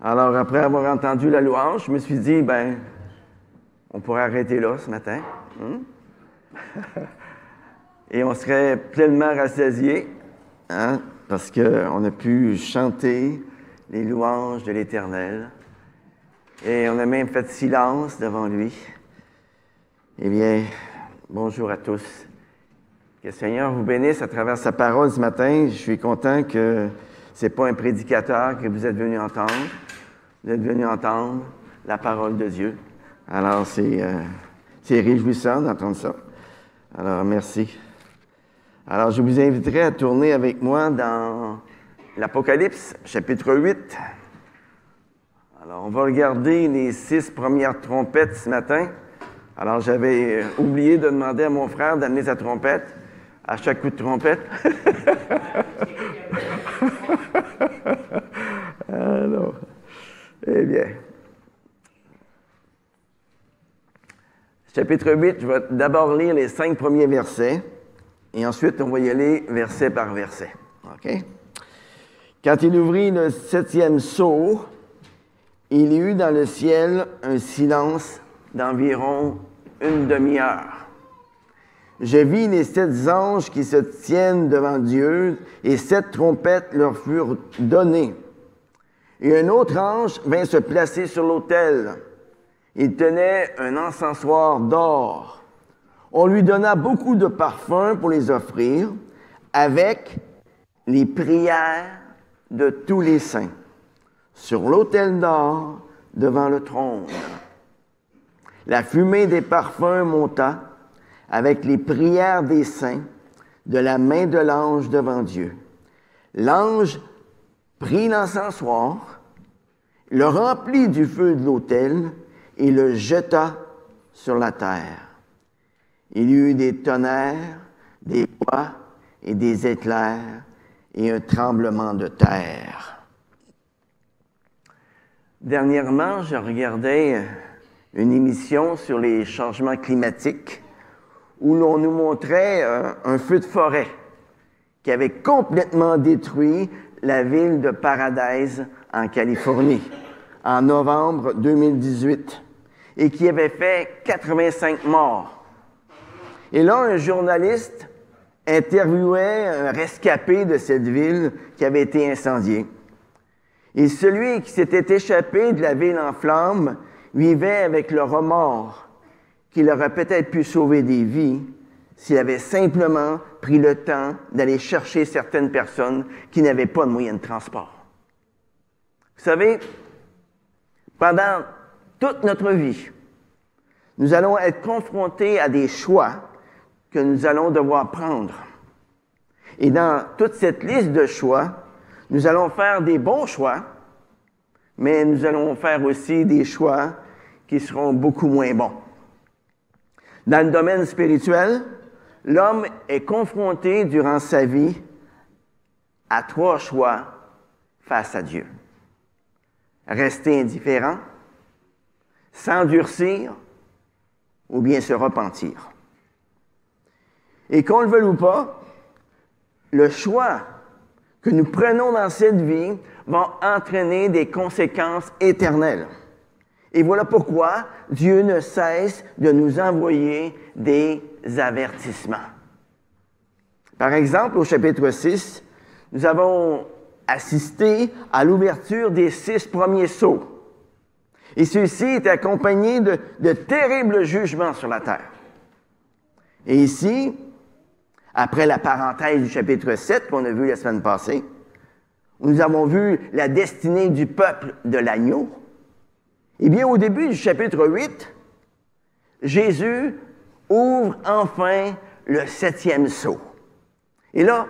Alors, après avoir entendu la louange, je me suis dit, on pourrait arrêter là ce matin. Et on serait pleinement rassasiés, parce qu'on a pu chanter les louanges de l'Éternel. Et on a même fait silence devant lui. Eh bien, bonjour à tous. Que le Seigneur vous bénisse à travers sa parole ce matin. Je suis content que ce n'est pas un prédicateur que vous êtes venu entendre. Vous êtes venu entendre la parole de Dieu. Alors, c'est réjouissant d'entendre ça. Alors, merci. Alors, je vous inviterai à tourner avec moi dans l'Apocalypse, chapitre 8. Alors, on va regarder les 6 premières trompettes ce matin. Alors, j'avais oublié de demander à mon frère d'amener sa trompette à chaque coup de trompette. Alors, eh bien. Chapitre 8, je vais d'abord lire les 5 premiers versets et ensuite on va y aller verset par verset. OK? Quand il ouvrit le 7e sceau, il y eut dans le ciel un silence d'environ une demi-heure. Je vis les 7 anges qui se tiennent devant Dieu, et 7 trompettes leur furent données. Et un autre ange vint se placer sur l'autel. Il tenait un encensoir d'or. On lui donna beaucoup de parfums pour les offrir, avec les prières de tous les saints, sur l'autel d'or devant le trône. La fumée des parfums monta, avec les prières des saints, de la main de l'ange devant Dieu. L'ange prit l'encensoir, le remplit du feu de l'autel et le jeta sur la terre. Il y eut des tonnerres, des voix et des éclairs et un tremblement de terre. Dernièrement, je regardais une émission sur les changements climatiques où l'on nous montrait un feu de forêt qui avait complètement détruit la ville de Paradise en Californie en novembre 2018 et qui avait fait 85 morts. Et là, un journaliste interviewait un rescapé de cette ville qui avait été incendiée. Et celui qui s'était échappé de la ville en flammes vivait avec le remords qu'il aurait peut-être pu sauver des vies s'il avait simplement pris le temps d'aller chercher certaines personnes qui n'avaient pas de moyens de transport. Vous savez, pendant toute notre vie, nous allons être confrontés à des choix que nous allons devoir prendre. Et dans toute cette liste de choix, nous allons faire des bons choix, mais nous allons faire aussi des choix qui seront beaucoup moins bons. Dans le domaine spirituel, l'homme est confronté durant sa vie à 3 choix face à Dieu. Rester indifférent, s'endurcir ou bien se repentir. Et qu'on le veuille ou pas, le choix que nous prenons dans cette vie va entraîner des conséquences éternelles. Et voilà pourquoi Dieu ne cesse de nous envoyer des avertissements. Par exemple, au chapitre 6, nous avons assisté à l'ouverture des 6 premiers sceaux. Et ceux-ci étaient accompagnés de terribles jugements sur la terre. Et ici, après la parenthèse du chapitre 7 qu'on a vu la semaine passée, nous avons vu la destinée du peuple de l'agneau. Eh bien, au début du chapitre 8, Jésus ouvre enfin le 7e sceau. Et là,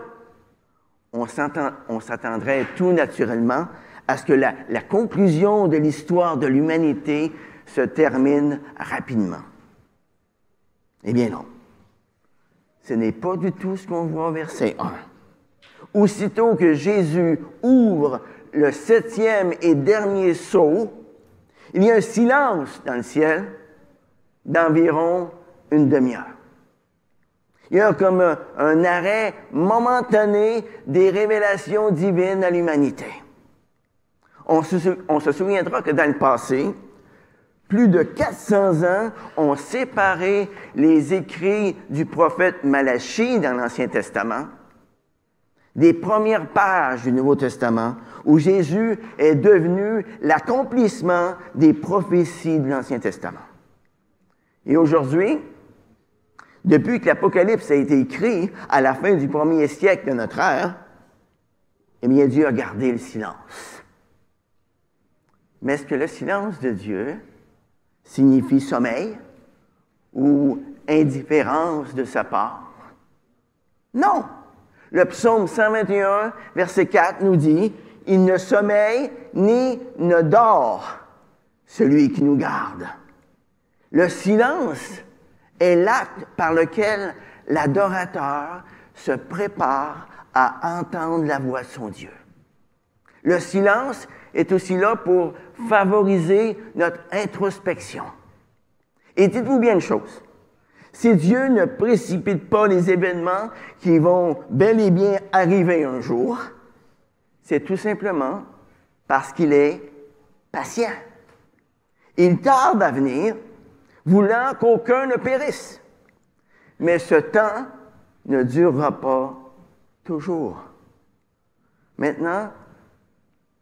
on s'attendrait tout naturellement à ce que la conclusion de l'histoire de l'humanité se termine rapidement. Eh bien non. Ce n'est pas du tout ce qu'on voit au verset 1. Aussitôt que Jésus ouvre le 7e et dernier sceau, il y a un silence dans le ciel d'environ une demi-heure. Il y a comme un arrêt momentané des révélations divines à l'humanité. On se souviendra que dans le passé, plus de 400 ans ont séparé les écrits du prophète Malachie dans l'Ancien Testament des premières pages du Nouveau Testament, où Jésus est devenu l'accomplissement des prophéties de l'Ancien Testament. Et aujourd'hui, depuis que l'Apocalypse a été écrit à la fin du 1er siècle de notre ère, eh bien, Dieu a gardé le silence. Mais est-ce que le silence de Dieu signifie sommeil ou indifférence de sa part? Non! Le psaume 121, verset 4 nous dit « Il ne sommeille ni ne dort, celui qui nous garde. » Le silence est l'acte par lequel l'adorateur se prépare à entendre la voix de son Dieu. Le silence est aussi là pour favoriser notre introspection. Et dites-vous bien une chose, si Dieu ne précipite pas les événements qui vont bel et bien arriver un jour, c'est tout simplement parce qu'il est patient. Il tarde à venir, voulant qu'aucun ne périsse. Mais ce temps ne durera pas toujours. Maintenant,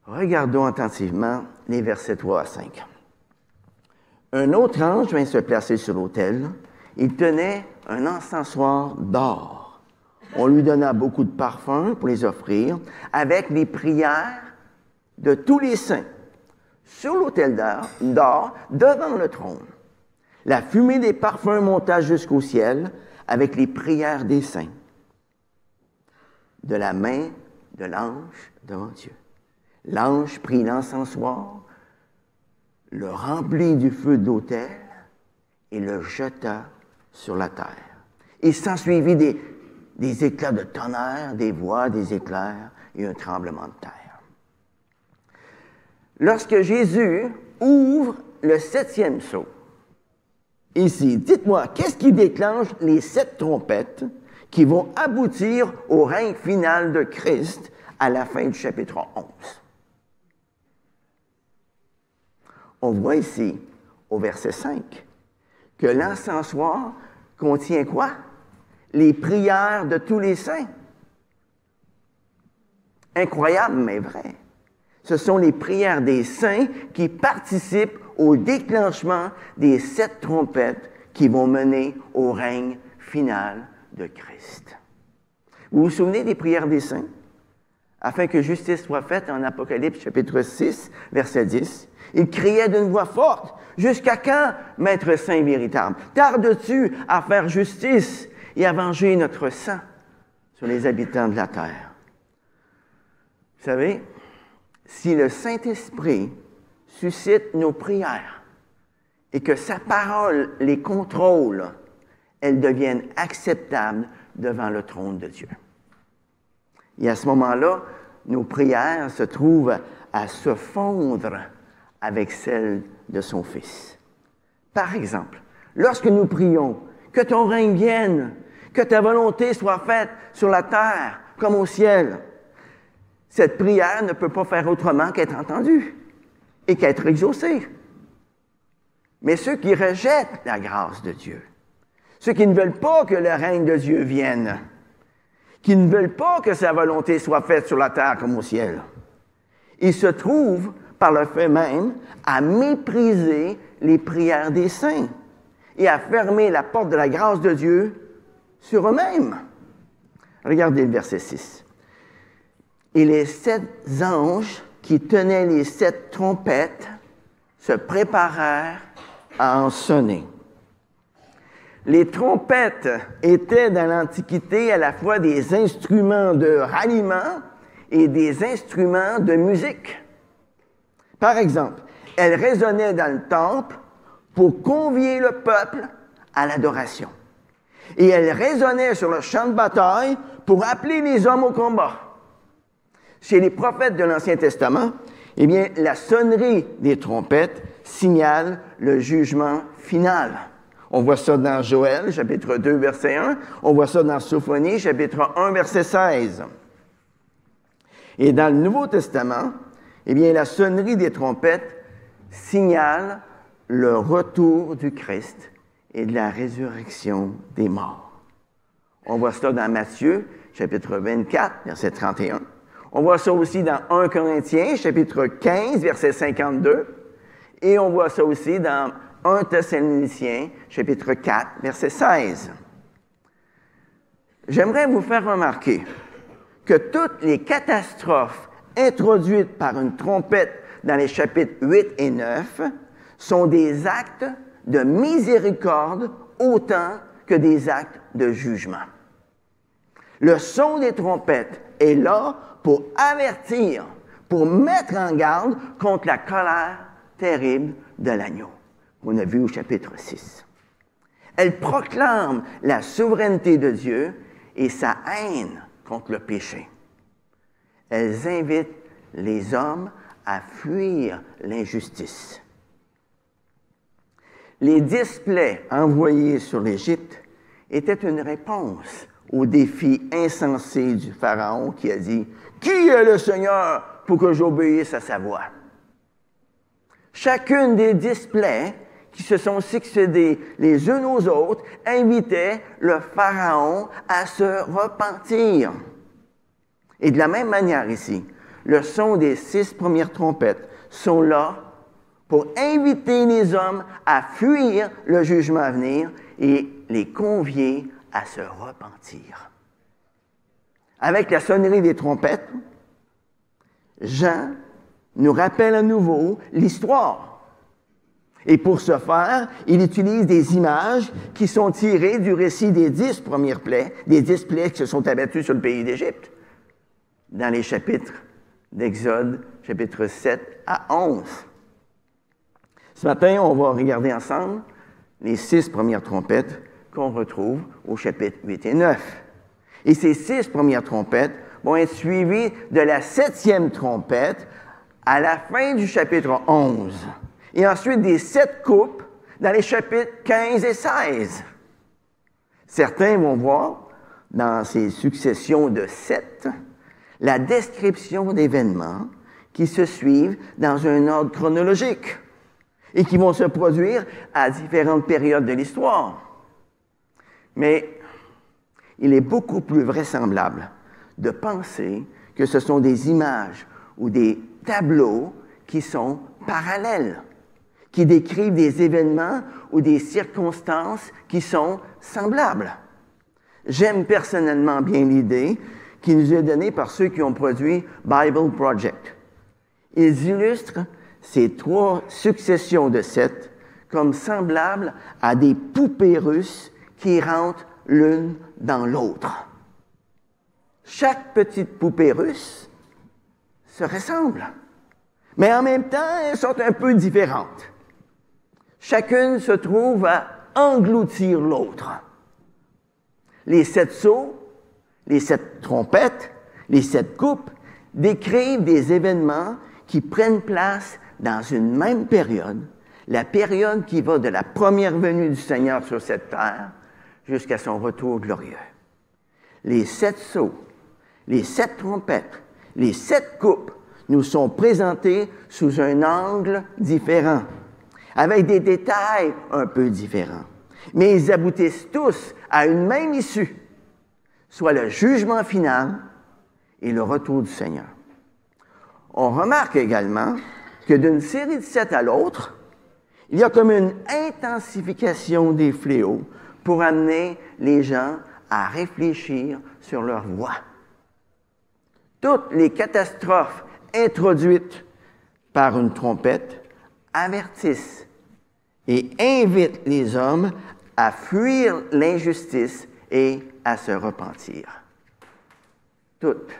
regardons attentivement les versets 3 à 5. Un autre ange vint se placer sur l'autel. Il tenait un encensoir d'or. On lui donna beaucoup de parfums pour les offrir, avec les prières de tous les saints, sur l'autel d'or, devant le trône. La fumée des parfums monta jusqu'au ciel, avec les prières des saints, de la main de l'ange devant Dieu. L'ange prit l'encensoir, le remplit du feu de l'autel et le jeta sur la terre. Il s'ensuivit des éclats de tonnerre, des voix, des éclairs et un tremblement de terre. Lorsque Jésus ouvre le 7e sceau, ici, dites-moi, qu'est-ce qui déclenche les 7 trompettes qui vont aboutir au règne final de Christ à la fin du chapitre 11? On voit ici, au verset 5, que l'encensoir contient quoi? Les prières de tous les saints. Incroyable, mais vrai. Ce sont les prières des saints qui participent au déclenchement des 7 trompettes qui vont mener au règne final de Christ. Vous vous souvenez des prières des saints? Afin que justice soit faite, en Apocalypse chapitre 6, verset 10, ils criaient d'une voix forte, « Jusqu'à quand, Maître Saint véritable? Tardes-tu à faire justice et à venger notre sang sur les habitants de la terre? » Vous savez, si le Saint-Esprit suscite nos prières et que sa parole les contrôle, elles deviennent acceptables devant le trône de Dieu. Et à ce moment-là, nos prières se trouvent à se fondre avec celles de son Fils. Par exemple, lorsque nous prions « Que ton règne vienne, que ta volonté soit faite sur la terre comme au ciel », cette prière ne peut pas faire autrement qu'être entendue et qu'être exaucée. Mais ceux qui rejettent la grâce de Dieu, ceux qui ne veulent pas que le règne de Dieu vienne, qui ne veulent pas que sa volonté soit faite sur la terre comme au ciel, ils se trouvent, par le fait même, à mépriser les prières des saints et à fermer la porte de la grâce de Dieu sur eux-mêmes. Regardez le verset 6. Et les 7 anges qui tenaient les 7 trompettes se préparèrent à en sonner. Les trompettes étaient dans l'Antiquité à la fois des instruments de ralliement et des instruments de musique. Par exemple, elles résonnaient dans le temple pour convier le peuple à l'adoration. Et elles résonnaient sur le champ de bataille pour appeler les hommes au combat. Chez les prophètes de l'Ancien Testament, eh bien, la sonnerie des trompettes signale le jugement final. On voit ça dans Joël, chapitre 2, verset 1. On voit ça dans Sophonie, chapitre 1, verset 16. Et dans le Nouveau Testament, Eh bien, la sonnerie des trompettes signale le retour du Christ et de la résurrection des morts. On voit cela dans Matthieu, chapitre 24, verset 31. On voit ça aussi dans 1 Corinthiens, chapitre 15, verset 52. Et on voit ça aussi dans 1 Thessaloniciens, chapitre 4, verset 16. J'aimerais vous faire remarquer que toutes les catastrophes introduites par une trompette dans les chapitres 8 et 9 sont des actes de miséricorde autant que des actes de jugement. Le son des trompettes est là pour avertir, pour mettre en garde contre la colère terrible de l'agneau, qu'on a vu au chapitre 6. Elle proclame la souveraineté de Dieu et sa haine contre le péché. Elles invitent les hommes à fuir l'injustice. Les 10 plaies envoyées sur l'Égypte étaient une réponse au défi insensé du Pharaon qui a dit « Qui est le Seigneur pour que j'obéisse à sa voix? » Chacune des 10 plaies qui se sont succédées les unes aux autres invitait le Pharaon à se repentir. Et de la même manière ici, le son des 6 premières trompettes sont là pour inviter les hommes à fuir le jugement à venir et les convier à se repentir. Avec la sonnerie des trompettes, Jean nous rappelle à nouveau l'histoire. Et pour ce faire, il utilise des images qui sont tirées du récit des 10 premières plaies, des 10 plaies qui se sont abattues sur le pays d'Égypte, dans les chapitres d'Exode, chapitres 7 à 11. Ce matin, on va regarder ensemble les 6 premières trompettes qu'on retrouve au chapitre 8 et 9. Et ces 6 premières trompettes vont être suivies de la 7e trompette à la fin du chapitre 11. Et ensuite des 7 coupes dans les chapitres 15 et 16. Certains vont voir dans ces successions de 7 la description d'événements qui se suivent dans un ordre chronologique et qui vont se produire à différentes périodes de l'histoire. Mais il est beaucoup plus vraisemblable de penser que ce sont des images ou des tableaux qui sont parallèles, qui décrivent des événements ou des circonstances qui sont semblables. J'aime personnellement bien l'idée qui nous est donnée par ceux qui ont produit Bible Project. Ils illustrent ces 3 successions de 7 comme semblables à des poupées russes qui rentrent l'une dans l'autre. Chaque petite poupée russe se ressemble, mais en même temps, elles sont un peu différentes. Chacune se trouve à engloutir l'autre. Les 7 sceaux, les 7 trompettes, les 7 coupes décrivent des événements qui prennent place dans une même période, la période qui va de la première venue du Seigneur sur cette terre jusqu'à son retour glorieux. Les 7 sceaux, les 7 trompettes, les 7 coupes nous sont présentés sous un angle différent, avec des détails un peu différents. Mais ils aboutissent tous à une même issue, soit le jugement final et le retour du Seigneur. On remarque également que d'une série de 7 à l'autre, il y a comme une intensification des fléaux pour amener les gens à réfléchir sur leur voie. Toutes les catastrophes introduites par une trompette avertissent et invitent les hommes à fuir l'injustice et à se repentir. Toutes.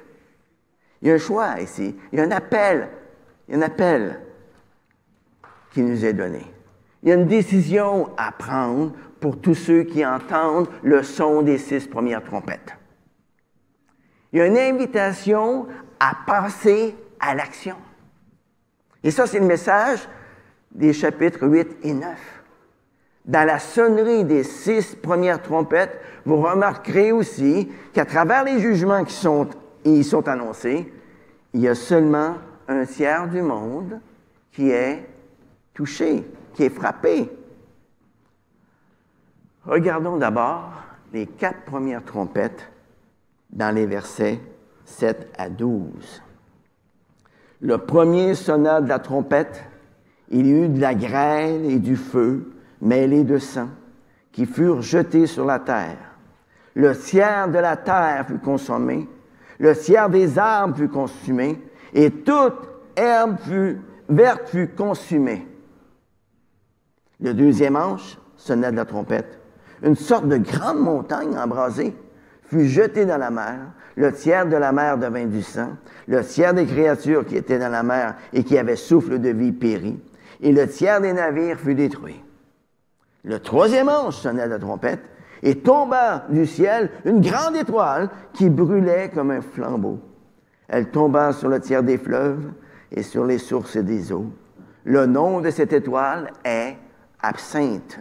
Il y a un choix ici, il y a un appel qui nous est donné. Il y a une décision à prendre pour tous ceux qui entendent le son des 6 premières trompettes. Il y a une invitation à passer à l'action. Et ça, c'est le message des chapitres 8 et 9. Dans la sonnerie des 6 premières trompettes, vous remarquerez aussi qu'à travers les jugements qui y sont annoncés, il y a seulement un tiers du monde qui est touché, qui est frappé. Regardons d'abord les 4 premières trompettes dans les versets 7 à 12. Le premier sonna de la trompette, il y eut de la grêle et du feu mêlés de sang qui furent jetés sur la terre. Le tiers de la terre fut consommé, le tiers des arbres fut consumé, et toute herbe verte fut consumée. Le deuxième ange sonna de la trompette. Une sorte de grande montagne embrasée fut jetée dans la mer. Le tiers de la mer devint du sang. Le tiers des créatures qui étaient dans la mer et qui avaient souffle de vie périt. Et le tiers des navires fut détruit. Le troisième ange sonna de la trompette et tomba du ciel une grande étoile qui brûlait comme un flambeau. Elle tomba sur le tiers des fleuves et sur les sources des eaux. Le nom de cette étoile est Absinthe.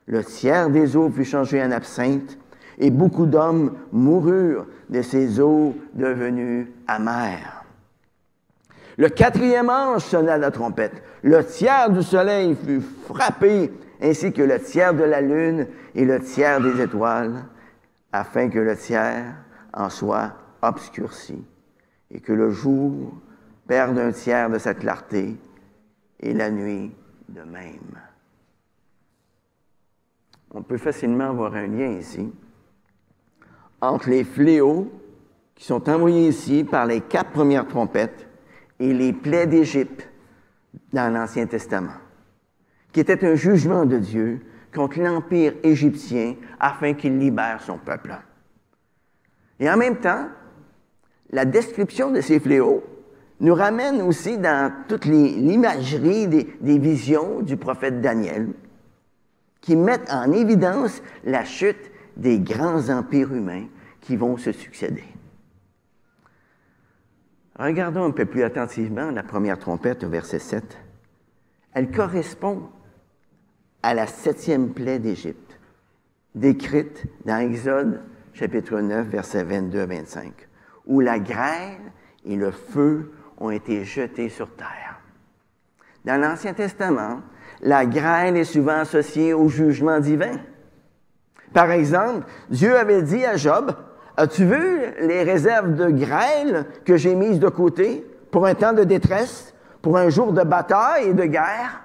Le tiers des eaux fut changé en absinthe, et beaucoup d'hommes moururent de ces eaux devenues amères. Le quatrième ange sonna la trompette. Le tiers du soleil fut frappé, ainsi que le tiers de la lune et le tiers des étoiles, afin que le tiers en soit obscurci, et que le jour perde un tiers de sa clarté, et la nuit de même. On peut facilement voir un lien ici entre les fléaux qui sont envoyés ici par les 4 premières trompettes et les plaies d'Égypte dans l'Ancien Testament, qui était un jugement de Dieu contre l'Empire égyptien afin qu'il libère son peuple. Et en même temps, la description de ces fléaux nous ramène aussi dans toute l'imagerie des visions du prophète Daniel, qui mettent en évidence la chute des grands empires humains qui vont se succéder. Regardons un peu plus attentivement la première trompette au verset 7. Elle correspond à la 7e plaie d'Égypte, décrite dans Exode chapitre 9, versets 22 à 25, où la grêle et le feu ont été jetés sur terre. Dans l'Ancien Testament, la grêle est souvent associée au jugement divin. Par exemple, Dieu avait dit à Job, « As-tu vu les réserves de grêle que j'ai mises de côté pour un temps de détresse, pour un jour de bataille et de guerre? »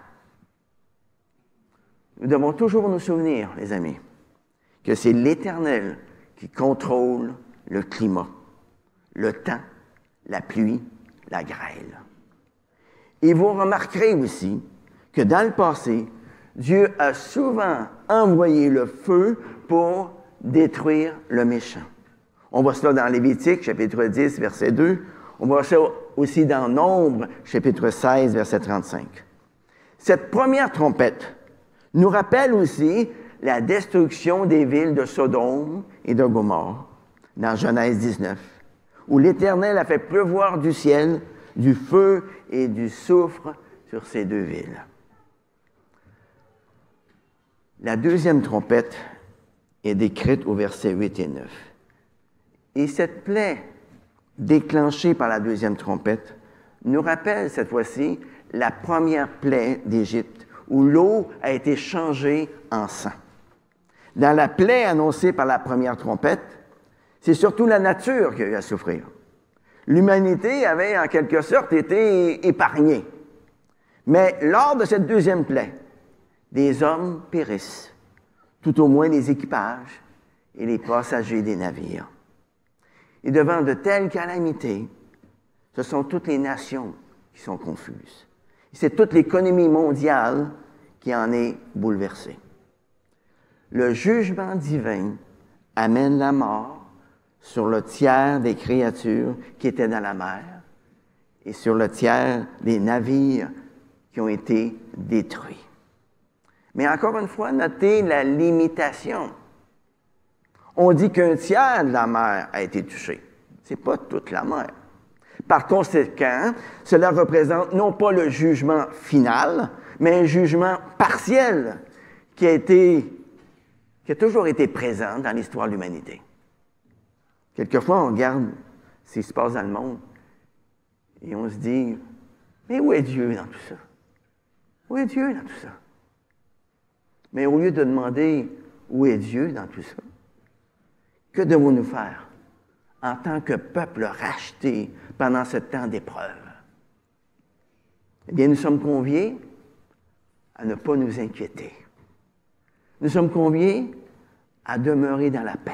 Nous devons toujours nous souvenir, les amis, que c'est l'Éternel qui contrôle le climat, le temps, la pluie, la grêle. Et vous remarquerez aussi que dans le passé, Dieu a souvent envoyé le feu pour détruire le méchant. On voit cela dans Lévitique, chapitre 10, verset 2. On voit ça aussi dans Nombre, chapitre 16, verset 35. Cette première trompette nous rappelle aussi la destruction des villes de Sodome et de Gomorrhe, dans Genèse 19, où l'Éternel a fait pleuvoir du ciel du feu et du soufre sur ces 2 villes. La deuxième trompette est décrite au verset 8 et 9. Et cette plaie déclenchée par la deuxième trompette nous rappelle cette fois-ci la première plaie d'Égypte, où l'eau a été changée en sang. Dans la plaie annoncée par la première trompette, c'est surtout la nature qui a eu à souffrir. L'humanité avait en quelque sorte été épargnée. Mais lors de cette deuxième plaie, des hommes périssent, tout au moins les équipages et les passagers des navires. Et devant de telles calamités, ce sont toutes les nations qui sont confuses. C'est toute l'économie mondiale qui en est bouleversée. Le jugement divin amène la mort sur le tiers des créatures qui étaient dans la mer et sur le tiers des navires qui ont été détruits. Mais encore une fois, notez la limitation. On dit qu'un tiers de la mer a été touché. Ce n'est pas toute la mer. Par conséquent, cela représente non pas le jugement final, mais un jugement partiel qui a toujours été présent dans l'histoire de l'humanité. Quelquefois, on regarde ce qui se passe dans le monde Et on se dit, mais où est Dieu dans tout ça? Où est Dieu dans tout ça? Mais au lieu de demander où est Dieu dans tout ça, que devons-nous faire en tant que peuple racheté pendant ce temps d'épreuve? Eh bien, nous sommes conviés à ne pas nous inquiéter. Nous sommes conviés à demeurer dans la paix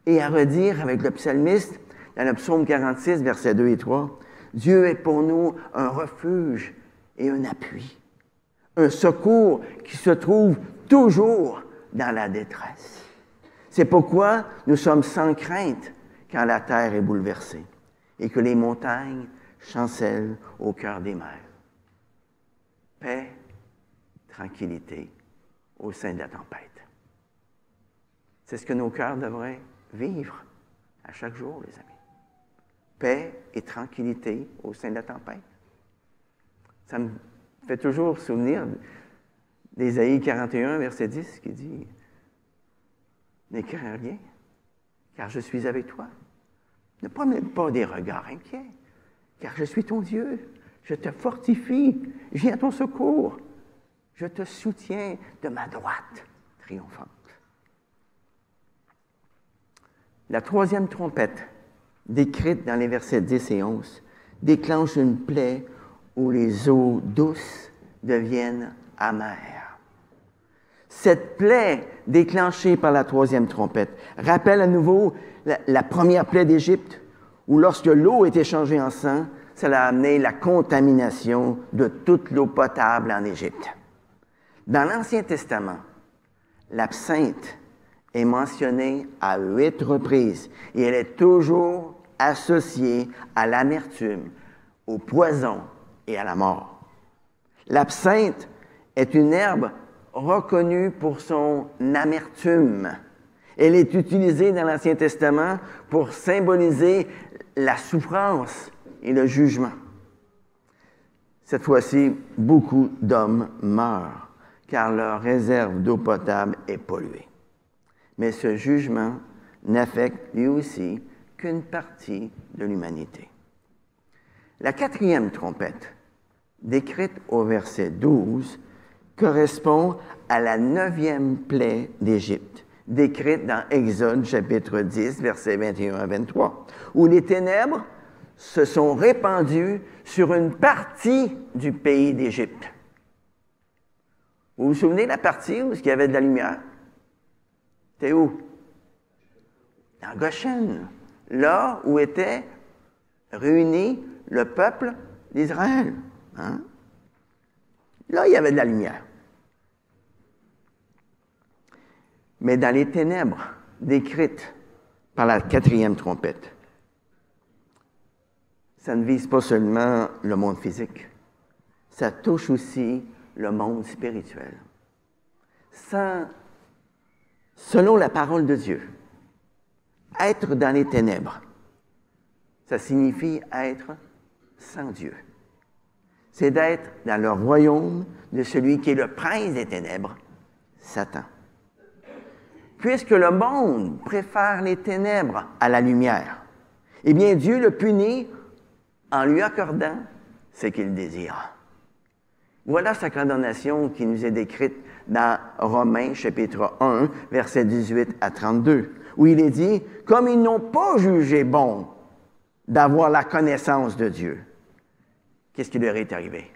et à redire avec le psalmiste dans le psaume 46, versets 2 et 3, « Dieu est pour nous un refuge et un appui, un secours qui se trouve toujours dans la détresse. C'est pourquoi nous sommes sans crainte quand la terre est bouleversée et que les montagnes chancellent au cœur des mers. Paix, tranquillité au sein de la tempête. » C'est ce que nos cœurs devraient vivre à chaque jour, les amis. Paix et tranquillité au sein de la tempête. Ça me fait toujours souvenir d'Ésaïe 41, verset 10, qui dit « Ne crains rien, car je suis avec toi. Ne promène pas des regards inquiets, car je suis ton Dieu. Je te fortifie, je viens à ton secours. Je te soutiens de ma droite triomphante. » La troisième trompette, décrite dans les versets 10 et 11, déclenche une plaie où les eaux douces deviennent amères. Cette plaie déclenchée par la troisième trompette rappelle à nouveau la première plaie d'Égypte, où lorsque l'eau était changée en sang, cela a amené la contamination de toute l'eau potable en Égypte. Dans l'Ancien Testament, l'absinthe est mentionnée à 8 reprises et elle est toujours associée à l'amertume, au poison et à la mort. L'absinthe est une herbe reconnue pour son amertume. Elle est utilisée dans l'Ancien Testament pour symboliser la souffrance et le jugement. Cette fois-ci, beaucoup d'hommes meurent car leur réserve d'eau potable est polluée. Mais ce jugement n'affecte lui aussi qu'une partie de l'humanité. La quatrième trompette, décrite au verset 12, correspond à la 9e plaie d'Égypte, décrite dans Exode chapitre 10, versets 21 à 23, où les ténèbres se sont répandues sur une partie du pays d'Égypte. Vous vous souvenez de la partie où il y avait de la lumière? C'était où? Dans Goshen, là où était réuni le peuple d'Israël. Hein? Là, il y avait de la lumière. Mais dans les ténèbres décrites par la quatrième trompette, ça ne vise pas seulement le monde physique, ça touche aussi le monde spirituel. Selon la parole de Dieu, être dans les ténèbres, ça signifie être sans Dieu. C'est d'être dans le royaume de celui qui est le prince des ténèbres, Satan. Puisque le monde préfère les ténèbres à la lumière, eh bien Dieu le punit en lui accordant ce qu'il désire. Voilà sa condamnation qui nous est décrite dans Romains chapitre 1, versets 18 à 32, où il est dit « Comme ils n'ont pas jugé bon d'avoir la connaissance de Dieu. » Qu'est-ce qui leur est arrivé?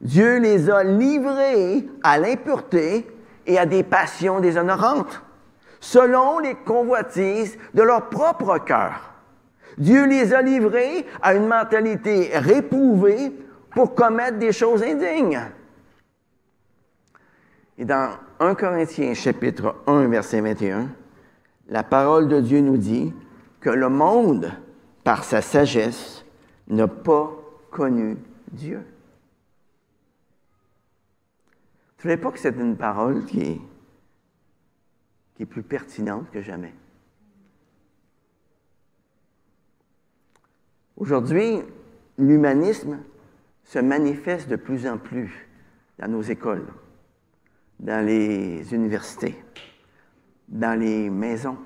Dieu les a livrés à l'impureté et à des passions déshonorantes, selon les convoitises de leur propre cœur. Dieu les a livrés à une mentalité réprouvée pour commettre des choses indignes. Et dans 1 Corinthiens chapitre 1, verset 21, la parole de Dieu nous dit que le monde, par sa sagesse, n'a pas connu Dieu. Vous ne trouvez pas que c'est une parole qui est plus pertinente que jamais? Aujourd'hui, l'humanisme se manifeste de plus en plus dans nos écoles, dans les universités, dans les maisons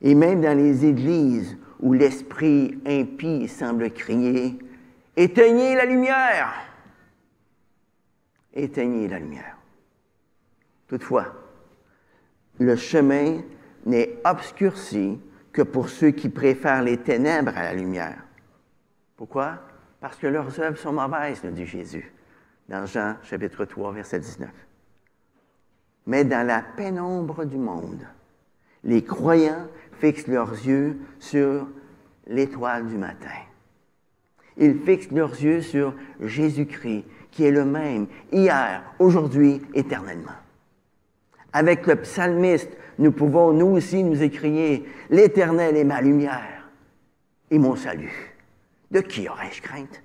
et même dans les églises où l'esprit impie semble crier « Éteignez la lumière! » Éteignez la lumière. Toutefois, le chemin n'est obscurci que pour ceux qui préfèrent les ténèbres à la lumière. Pourquoi? Parce que leurs œuvres sont mauvaises, nous dit Jésus, dans Jean chapitre 3, verset 19. Mais dans la pénombre du monde, les croyants fixent leurs yeux sur l'étoile du matin. Ils fixent leurs yeux sur Jésus-Christ, qui est le même, hier, aujourd'hui, éternellement. Avec le psalmiste, nous pouvons nous aussi nous écrier « L'Éternel est ma lumière et mon salut. De qui aurais-je crainte? »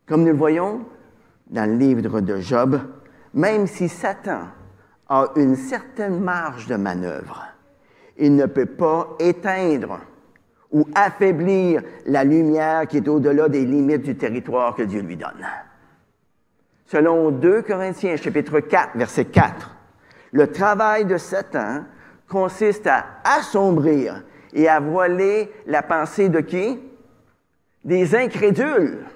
Comme nous le voyons dans le livre de Job, même si Satan a une certaine marge de manœuvre, il ne peut pas éteindre ou affaiblir la lumière qui est au-delà des limites du territoire que Dieu lui donne. Selon 2 Corinthiens, chapitre 4, verset 4, le travail de Satan consiste à assombrir et à voiler la pensée de qui? Des incrédules,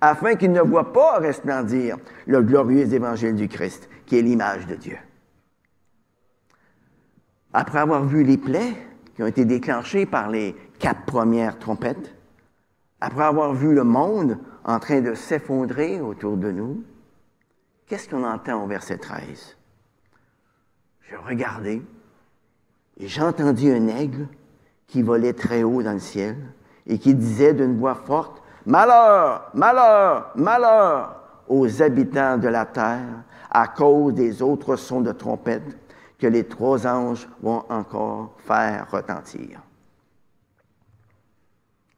afin qu'ils ne voient pas resplendir le glorieux évangile du Christ, qui est l'image de Dieu. Après avoir vu les plaies qui ont été déclenchées par les 4 premières trompettes, après avoir vu le monde en train de s'effondrer autour de nous, qu'est-ce qu'on entend au verset 13? Je regardais et j'entendis un aigle qui volait très haut dans le ciel et qui disait d'une voix forte, « Malheur, malheur, malheur aux habitants de la terre à cause des autres sons de trompette que les 3 anges vont encore faire retentir. »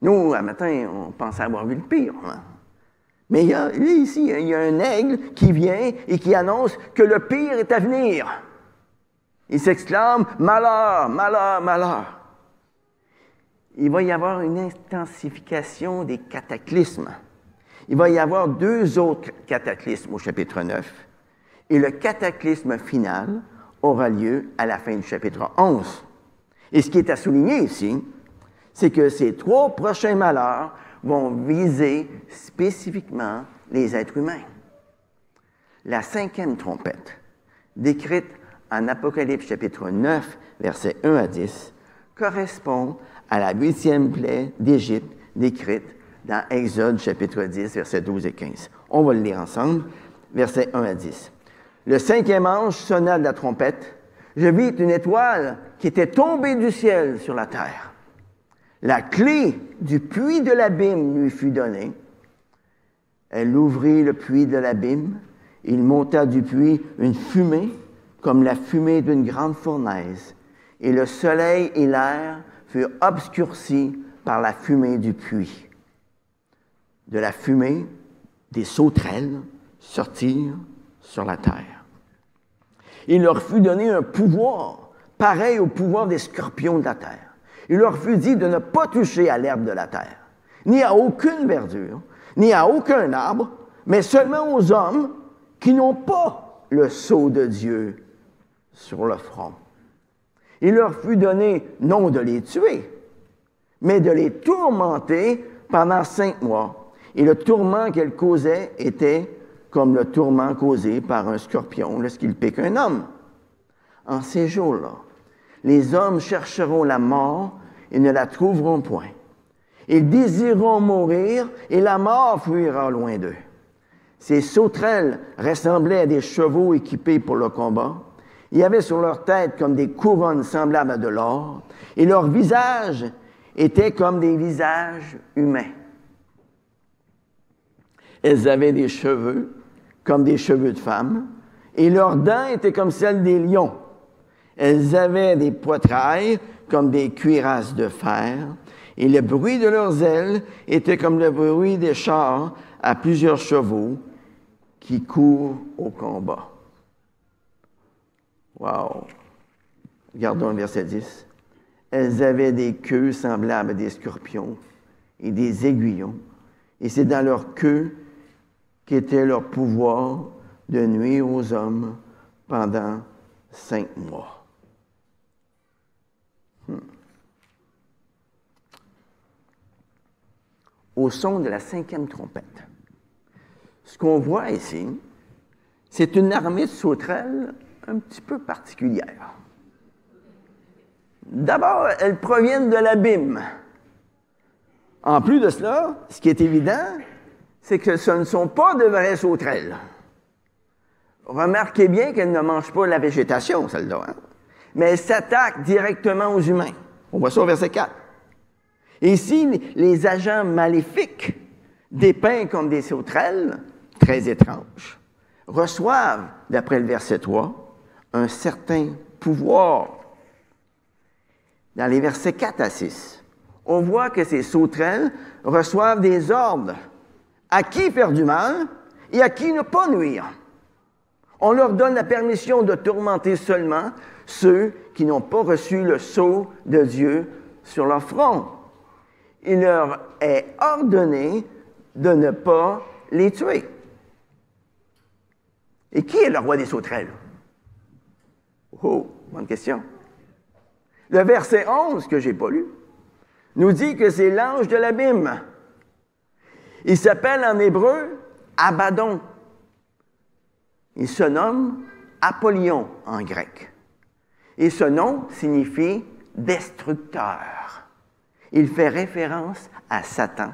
Nous, un matin, on pensait avoir vu le pire. Hein? Mais il y a un aigle qui vient et qui annonce que le pire est à venir. Il s'exclame « Malheur, malheur, malheur ». Il va y avoir une intensification des cataclysmes. Il va y avoir 2 autres cataclysmes au chapitre 9. Et le cataclysme final aura lieu à la fin du chapitre 11. Et ce qui est à souligner ici, c'est que ces 3 prochains malheurs vont viser spécifiquement les êtres humains. La 5e trompette, décrite en Apocalypse chapitre 9, versets 1 à 10, correspond à la 8e plaie d'Égypte décrite dans Exode chapitre 10, versets 12 et 15. On va le lire ensemble, versets 1 à 10. Le 5e ange sonna de la trompette. Je vis une étoile qui était tombée du ciel sur la terre. La clé du puits de l'abîme lui fut donnée. Elle ouvrit le puits de l'abîme. Il monta du puits une fumée, comme la fumée d'une grande fournaise. Et le soleil et l'air furent obscurcis par la fumée du puits. De la fumée, des sauterelles sortirent sur la terre. Il leur fut donné un pouvoir, pareil au pouvoir des scorpions de la terre. Il leur fut dit de ne pas toucher à l'herbe de la terre, ni à aucune verdure, ni à aucun arbre, mais seulement aux hommes qui n'ont pas le sceau de Dieu sur le front. Il leur fut donné non de les tuer, mais de les tourmenter pendant 5 mois. Et le tourment qu'elles causaient était comme le tourment causé par un scorpion lorsqu'il pique un homme. En ces jours-là, les hommes chercheront la mort et ne la trouveront point. Ils désireront mourir et la mort fuira loin d'eux. Ces sauterelles ressemblaient à des chevaux équipés pour le combat. Il y avait sur leur tête comme des couronnes semblables à de l'or, et leurs visages étaient comme des visages humains. Elles avaient des cheveux comme des cheveux de femmes, et leurs dents étaient comme celles des lions. Elles avaient des poitrails comme des cuirasses de fer, et le bruit de leurs ailes était comme le bruit des chars à plusieurs chevaux qui courent au combat. Wow! Regardons le verset 10. Elles avaient des queues semblables à des scorpions et des aiguillons, et c'est dans leur queue qu'était leur pouvoir de nuire aux hommes pendant 5 mois. au son de la 5e trompette. Ce qu'on voit ici, c'est une armée de sauterelles un petit peu particulière. D'abord, elles proviennent de l'abîme. En plus de cela, ce qui est évident, c'est que ce ne sont pas de vraies sauterelles. Remarquez bien qu'elles ne mangent pas la végétation, celles-là, hein? Mais elles s'attaquent directement aux humains. On voit ça au verset 4. Et ici, les agents maléfiques, dépeints comme des sauterelles, très étranges, reçoivent, d'après le verset 3, un certain pouvoir. Dans les versets 4 à 6, on voit que ces sauterelles reçoivent des ordres à qui faire du mal et à qui ne pas nuire. On leur donne la permission de tourmenter seulement ceux qui n'ont pas reçu le sceau de Dieu sur leur front. Il leur est ordonné de ne pas les tuer. Et qui est le roi des sauterelles? Oh, bonne question. Le verset 11, que je n'ai pas lu, nous dit que c'est l'ange de l'abîme. Il s'appelle en hébreu Abaddon. Il se nomme Apollyon en grec. Et ce nom signifie destructeur. Il fait référence à Satan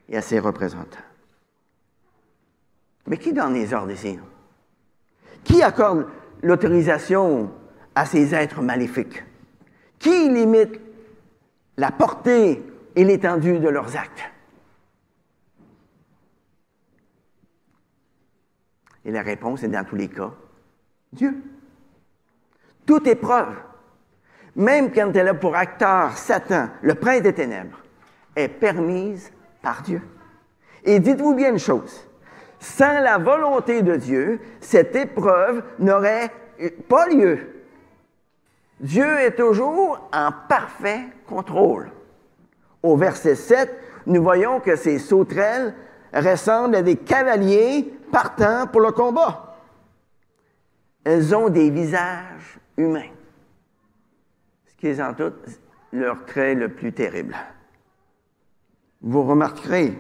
et à ses représentants. Mais qui donne les ordres ici? Qui accorde l'autorisation à ces êtres maléfiques? Qui limite la portée et l'étendue de leurs actes? Et la réponse est dans tous les cas, Dieu. Toute épreuve, même quand elle a pour acteur Satan, le prince des ténèbres, est permise par Dieu. Et dites-vous bien une chose, sans la volonté de Dieu, cette épreuve n'aurait pas lieu. Dieu est toujours en parfait contrôle. Au verset 7, nous voyons que ces sauterelles ressemblent à des cavaliers partant pour le combat. Elles ont des visages humains, ce qui est en tout leur trait le plus terrible. Vous remarquerez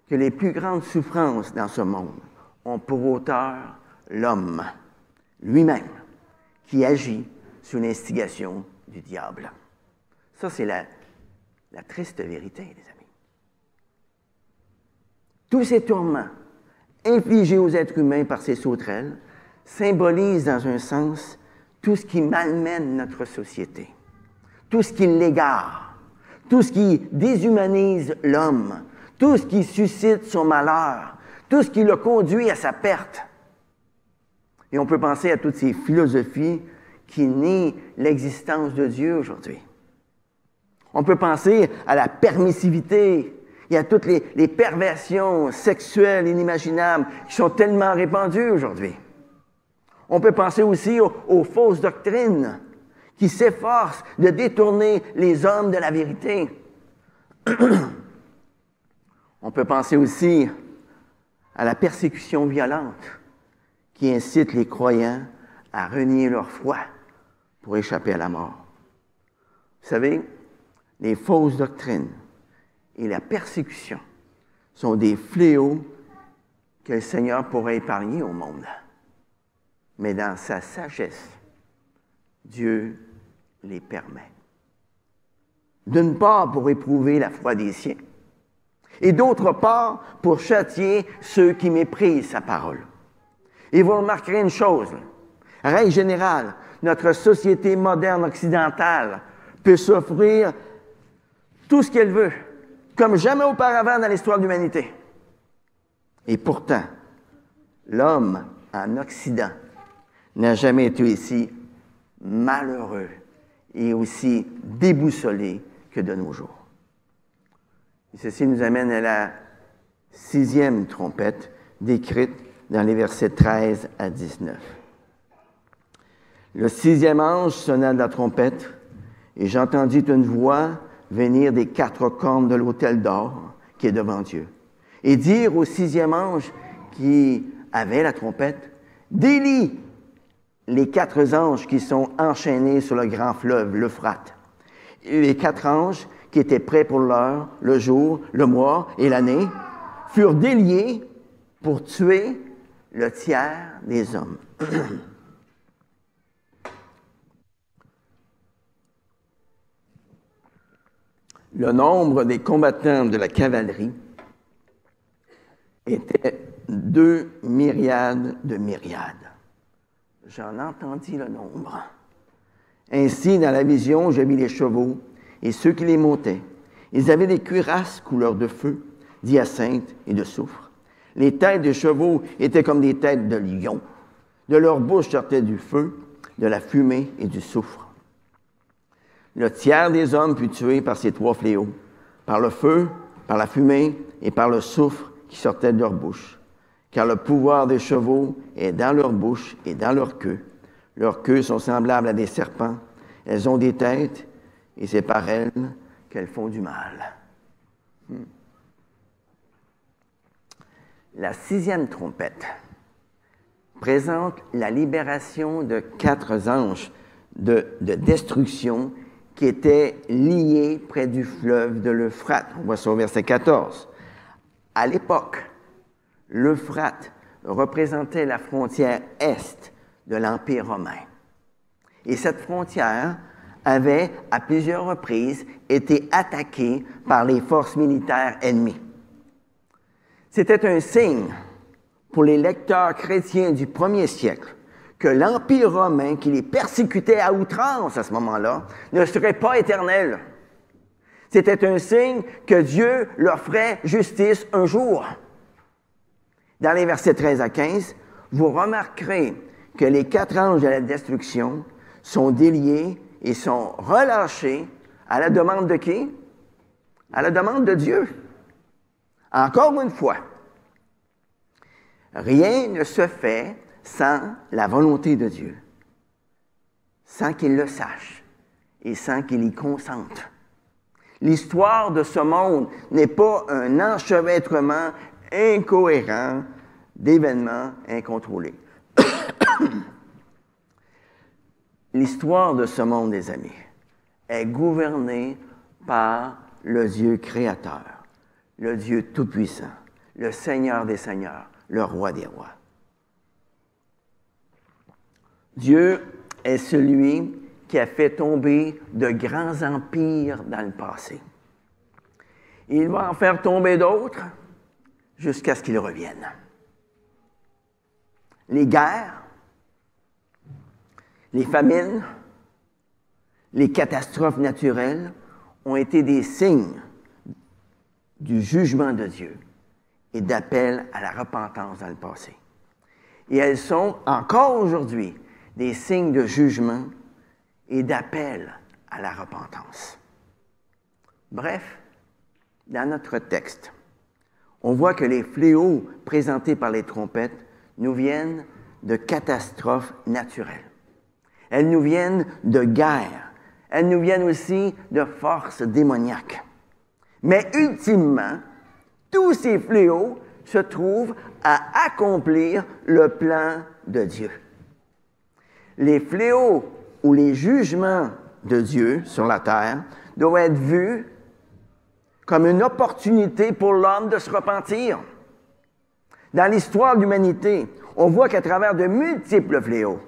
que les plus grandes souffrances dans ce monde ont pour auteur l'homme lui-même, qui agit sous l'instigation du diable. Ça, c'est la triste vérité, les amis. Tous ces tourments infligés aux êtres humains par ces sauterelles symbolisent dans un sens tout ce qui malmène notre société, tout ce qui l'égare, tout ce qui déshumanise l'homme, tout ce qui suscite son malheur, tout ce qui le conduit à sa perte. Et on peut penser à toutes ces philosophies qui nient l'existence de Dieu aujourd'hui. On peut penser à la permissivité. Il y a toutes les perversions sexuelles inimaginables qui sont tellement répandues aujourd'hui. On peut penser aussi aux fausses doctrines qui s'efforcent de détourner les hommes de la vérité. On peut penser aussi à la persécution violente qui incite les croyants à renier leur foi pour échapper à la mort. Vous savez, les fausses doctrines et la persécution sont des fléaux que le Seigneur pourrait épargner au monde. Mais dans sa sagesse, Dieu les permet. D'une part, pour éprouver la foi des siens, et d'autre part, pour châtier ceux qui méprisent sa parole. Et vous remarquerez une chose, règle générale, notre société moderne occidentale peut s'offrir tout ce qu'elle veut, comme jamais auparavant dans l'histoire de l'humanité. Et pourtant, l'homme en Occident n'a jamais été aussi malheureux et aussi déboussolé que de nos jours. Et ceci nous amène à la 6e trompette décrite dans les versets 13 à 19. Le 6e ange sonna de la trompette, et j'entendis une voix venir des 4 cornes de l'autel d'or qui est devant Dieu, et dire au 6e ange qui avait la trompette, « Délie les 4 anges qui sont enchaînés sur le grand fleuve, l'Euphrate, et les 4 anges qui étaient prêts pour l'heure, le jour, le mois et l'année, furent déliés pour tuer le tiers des hommes. Le nombre des combattants de la cavalerie était 2 myriades de myriades. J'en entendis le nombre. Ainsi, dans la vision, je vis les chevaux et ceux qui les montaient. Ils avaient des cuirasses couleur de feu, d'hyacinthe et de soufre. Les têtes des chevaux étaient comme des têtes de lions. De leur bouche sortait du feu, de la fumée et du soufre. Le tiers des hommes fut tué par ces 3 fléaux, par le feu, par la fumée et par le soufre qui sortait de leur bouche. Car le pouvoir des chevaux est dans leur bouche et dans leur queue. Leurs queues sont semblables à des serpents. Elles ont des têtes et c'est par elles qu'elles font du mal. La 6e trompette présente la libération de 4 anges de destruction qui étaient liés près du fleuve de l'Euphrate. On voit ça au verset 14. À l'époque, l'Euphrate représentait la frontière est de l'Empire romain. Et cette frontière avait, à plusieurs reprises, été attaquée par les forces militaires ennemies. C'était un signe pour les lecteurs chrétiens du 1er siècle que l'Empire romain, qui les persécutait à outrance à ce moment-là, ne serait pas éternel. C'était un signe que Dieu leur ferait justice un jour. Dans les versets 13 à 15, vous remarquerez que les 4 anges de la destruction sont déliés et sont relâchés à la demande de qui? À la demande de Dieu. Encore une fois, rien ne se fait sans la volonté de Dieu, sans qu'il le sache et sans qu'il y consente. L'histoire de ce monde n'est pas un enchevêtrement incohérent d'événements incontrôlés. L'histoire de ce monde, les amis, est gouvernée par le Dieu créateur, le Dieu tout-puissant, le Seigneur des seigneurs, le Roi des rois. Dieu est celui qui a fait tomber de grands empires dans le passé. Il va en faire tomber d'autres jusqu'à ce qu'ils reviennent. Les guerres, les famines, les catastrophes naturelles ont été des signes du jugement de Dieu et d'appel à la repentance dans le passé. Et elles sont encore aujourd'hui des signes de jugement et d'appel à la repentance. Bref, dans notre texte, on voit que les fléaux présentés par les trompettes nous viennent de catastrophes naturelles. Elles nous viennent de guerres. Elles nous viennent aussi de forces démoniaques. Mais ultimement, tous ces fléaux se trouvent à accomplir le plan de Dieu. Les fléaux ou les jugements de Dieu sur la terre doivent être vus comme une opportunité pour l'homme de se repentir. Dans l'histoire de l'humanité, on voit qu'à travers de multiples fléaux,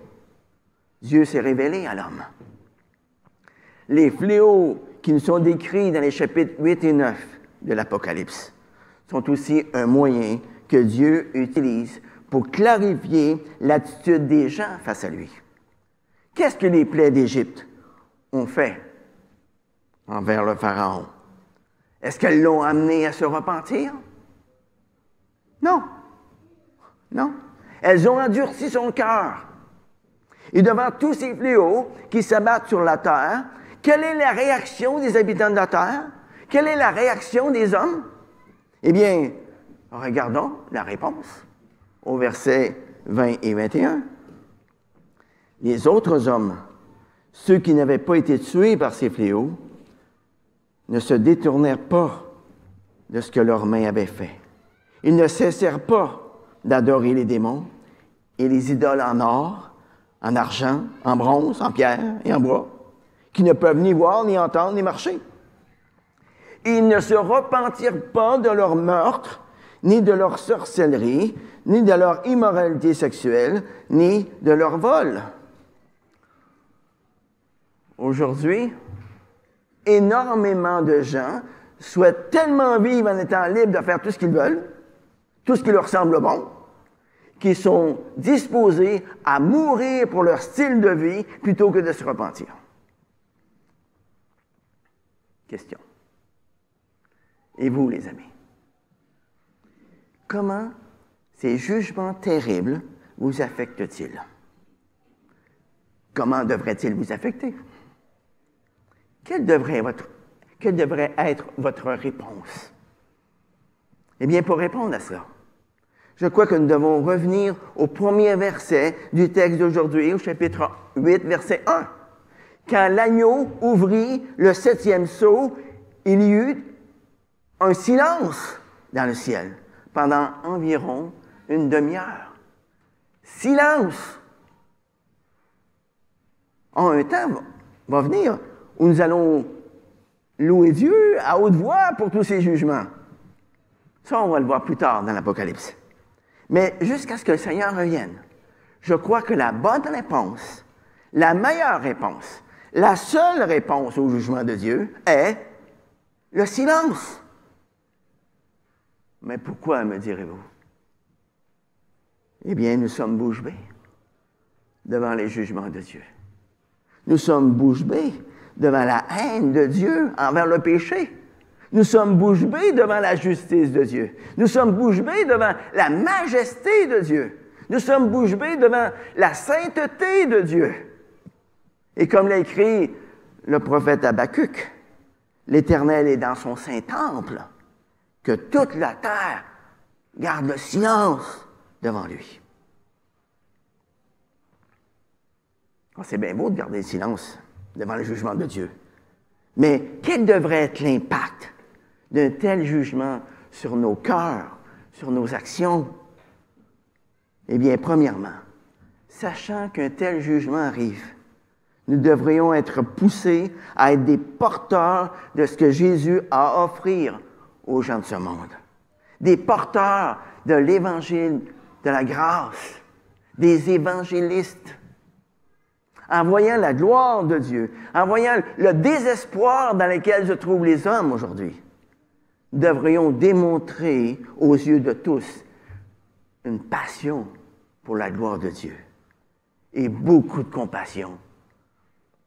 Dieu s'est révélé à l'homme. Les fléaux qui nous sont décrits dans les chapitres 8 et 9 de l'Apocalypse sont aussi un moyen que Dieu utilise pour clarifier l'attitude des gens face à lui. Qu'est-ce que les plaies d'Égypte ont fait envers le Pharaon? Est-ce qu'elles l'ont amené à se repentir? Non. Non. Elles ont endurci son cœur. Et devant tous ces fléaux qui s'abattent sur la terre, quelle est la réaction des habitants de la terre? Quelle est la réaction des hommes? Eh bien, regardons la réponse au verset 20 et 21. Les autres hommes, ceux qui n'avaient pas été tués par ces fléaux, ne se détournèrent pas de ce que leurs mains avaient fait. Ils ne cessèrent pas d'adorer les démons et les idoles en or, en argent, en bronze, en pierre et en bois, qui ne peuvent ni voir, ni entendre, ni marcher. Et ils ne se repentirent pas de leur meurtre, ni de leur sorcellerie, ni de leur immoralité sexuelle, ni de leur vol. Aujourd'hui, énormément de gens souhaitent tellement vivre en étant libres de faire tout ce qu'ils veulent, tout ce qui leur semble bon, qu'ils sont disposés à mourir pour leur style de vie plutôt que de se repentir. Question. Et vous, les amis? Comment ces jugements terribles vous affectent-ils? Comment devraient-ils vous affecter? Quelle devrait être votre réponse? Eh bien, pour répondre à cela, je crois que nous devons revenir au premier verset du texte d'aujourd'hui, au chapitre 8, verset 1. Quand l'agneau ouvrit le 7e sceau, il y eut un silence dans le ciel pendant environ une demi-heure. Silence! Un temps va venir où nous allons louer Dieu à haute voix pour tous ses jugements. Ça, on va le voir plus tard dans l'Apocalypse. Mais jusqu'à ce que le Seigneur revienne, je crois que la bonne réponse, la meilleure réponse, la seule réponse au jugement de Dieu est le silence. Mais pourquoi, me direz-vous? Eh bien, nous sommes bouche bée devant les jugements de Dieu. Nous sommes bouche bée devant la haine de Dieu envers le péché. Nous sommes bouche bée devant la justice de Dieu. Nous sommes bouche bée devant la majesté de Dieu. Nous sommes bouche bée devant la sainteté de Dieu. Et comme l'a écrit le prophète Habakkuk, l'Éternel est dans son saint temple, que toute la terre garde le silence devant lui. Oh, c'est bien beau de garder le silence devant le jugement de Dieu. Mais quel devrait être l'impact d'un tel jugement sur nos cœurs, sur nos actions? Eh bien, premièrement, sachant qu'un tel jugement arrive, nous devrions être poussés à être des porteurs de ce que Jésus a à offrir aux gens de ce monde. Des porteurs de l'Évangile de la grâce, des évangélistes. En voyant la gloire de Dieu, en voyant le désespoir dans lequel se trouvent les hommes aujourd'hui, nous devrions démontrer aux yeux de tous une passion pour la gloire de Dieu et beaucoup de compassion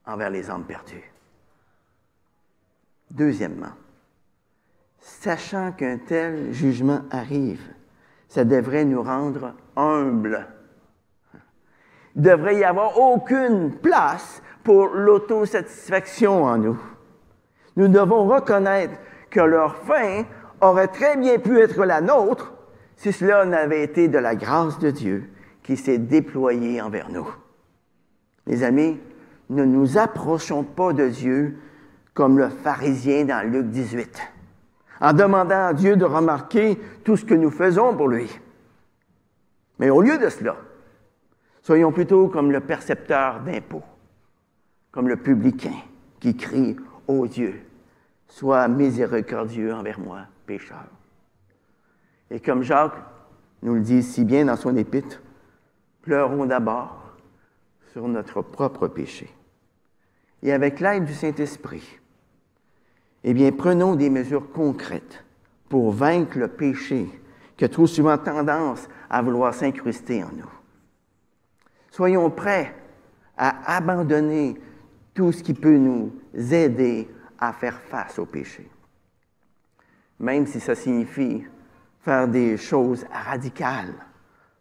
envers les âmes perdues. Deuxièmement, sachant qu'un tel jugement arrive, ça devrait nous rendre humbles. Il ne devrait y avoir aucune place pour l'autosatisfaction en nous. Nous devons reconnaître que leur fin aurait très bien pu être la nôtre si cela n'avait été de la grâce de Dieu qui s'est déployée envers nous. Les amis, ne nous approchons pas de Dieu comme le pharisien dans Luc 18, en demandant à Dieu de remarquer tout ce que nous faisons pour lui. Mais au lieu de cela, soyons plutôt comme le percepteur d'impôts, comme le publicain qui crie « Ô Dieu, sois miséricordieux envers moi, pécheur. » Et comme Jacques nous le dit si bien dans son épître, pleurons d'abord sur notre propre péché. Et avec l'aide du Saint-Esprit, eh bien, prenons des mesures concrètes pour vaincre le péché qui a trop souvent tendance à vouloir s'incruster en nous. Soyons prêts à abandonner tout ce qui peut nous aider à faire face au péché. Même si ça signifie faire des choses radicales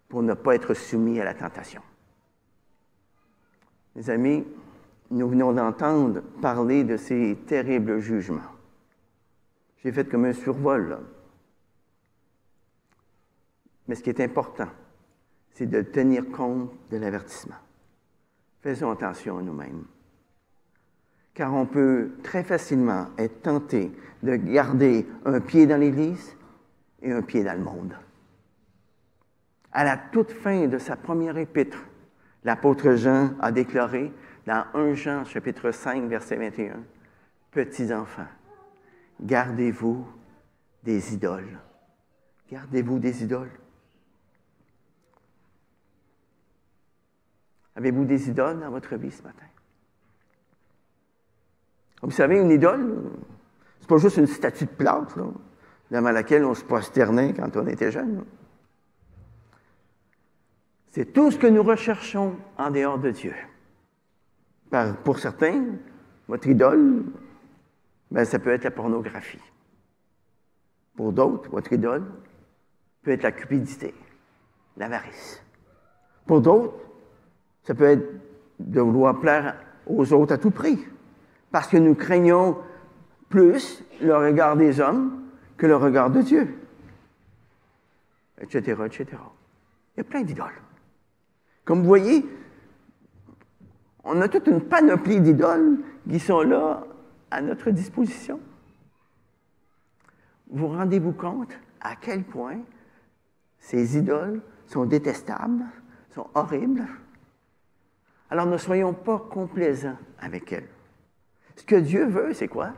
pour ne pas être soumis à la tentation. Mes amis, nous venons d'entendre parler de ces terribles jugements. J'ai fait comme un survol, là. Mais ce qui est important, c'est de tenir compte de l'avertissement. Faisons attention à nous-mêmes. Car on peut très facilement être tenté de garder un pied dans l'Église et un pied dans le monde. À la toute fin de sa première épître, l'apôtre Jean a déclaré dans 1 Jean, chapitre 5, verset 21, « Petits enfants, Gardez-vous des idoles. Gardez-vous des idoles. Avez-vous des idoles dans votre vie ce matin? Vous savez, une idole, c'est pas juste une statue de plâtre, là, devant laquelle on se prosternait quand on était jeune. Là. C'est tout ce que nous recherchons en dehors de Dieu. Pour certains, votre idole, ben, ça peut être la pornographie. Pour d'autres, votre idole peut être la cupidité, l'avarice. Pour d'autres, ça peut être de vouloir plaire aux autres à tout prix, parce que nous craignons plus le regard des hommes que le regard de Dieu, etc., etc. Il y a plein d'idoles. Comme vous voyez, on a toute une panoplie d'idoles qui sont là à notre disposition. Vous rendez-vous compte à quel point ces idoles sont détestables, sont horribles? Alors ne soyons pas complaisants avec elles. Ce que Dieu veut, c'est quoi?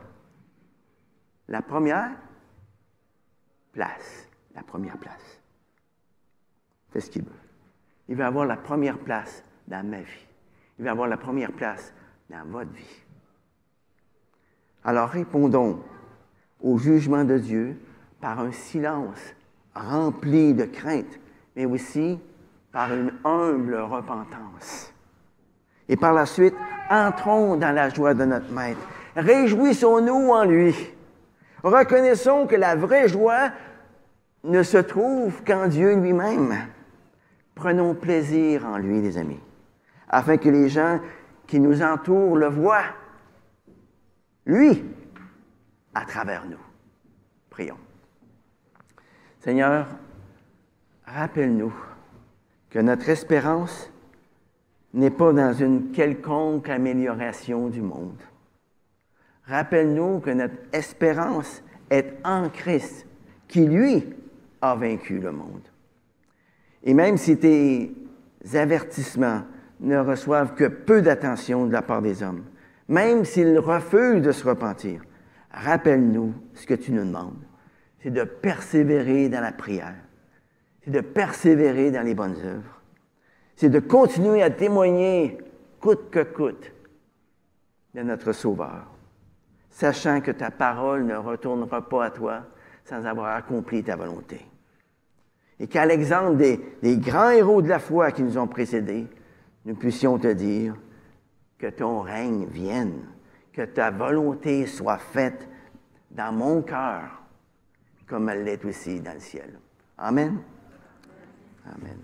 La première place. La première place. C'est ce qu'il veut. Il veut avoir la première place dans ma vie. Il veut avoir la première place dans votre vie. Alors répondons au jugement de Dieu par un silence rempli de crainte, mais aussi par une humble repentance. Et par la suite, entrons dans la joie de notre Maître. Réjouissons-nous en lui. Reconnaissons que la vraie joie ne se trouve qu'en Dieu lui-même. Prenons plaisir en lui, les amis, afin que les gens qui nous entourent le voient, lui, à travers nous. Prions. Seigneur, rappelle-nous que notre espérance n'est pas dans une quelconque amélioration du monde. Rappelle-nous que notre espérance est en Christ, qui, lui, a vaincu le monde. Et même si tes avertissements ne reçoivent que peu d'attention de la part des hommes, même s'ils refusent de se repentir, rappelle-nous ce que tu nous demandes. C'est de persévérer dans la prière. C'est de persévérer dans les bonnes œuvres. C'est de continuer à témoigner, coûte que coûte, de notre Sauveur, sachant que ta parole ne retournera pas à toi sans avoir accompli ta volonté. Et qu'à l'exemple des grands héros de la foi qui nous ont précédés, nous puissions te dire que ton règne vienne, que ta volonté soit faite dans mon cœur, comme elle l'est aussi dans le ciel. Amen. Amen.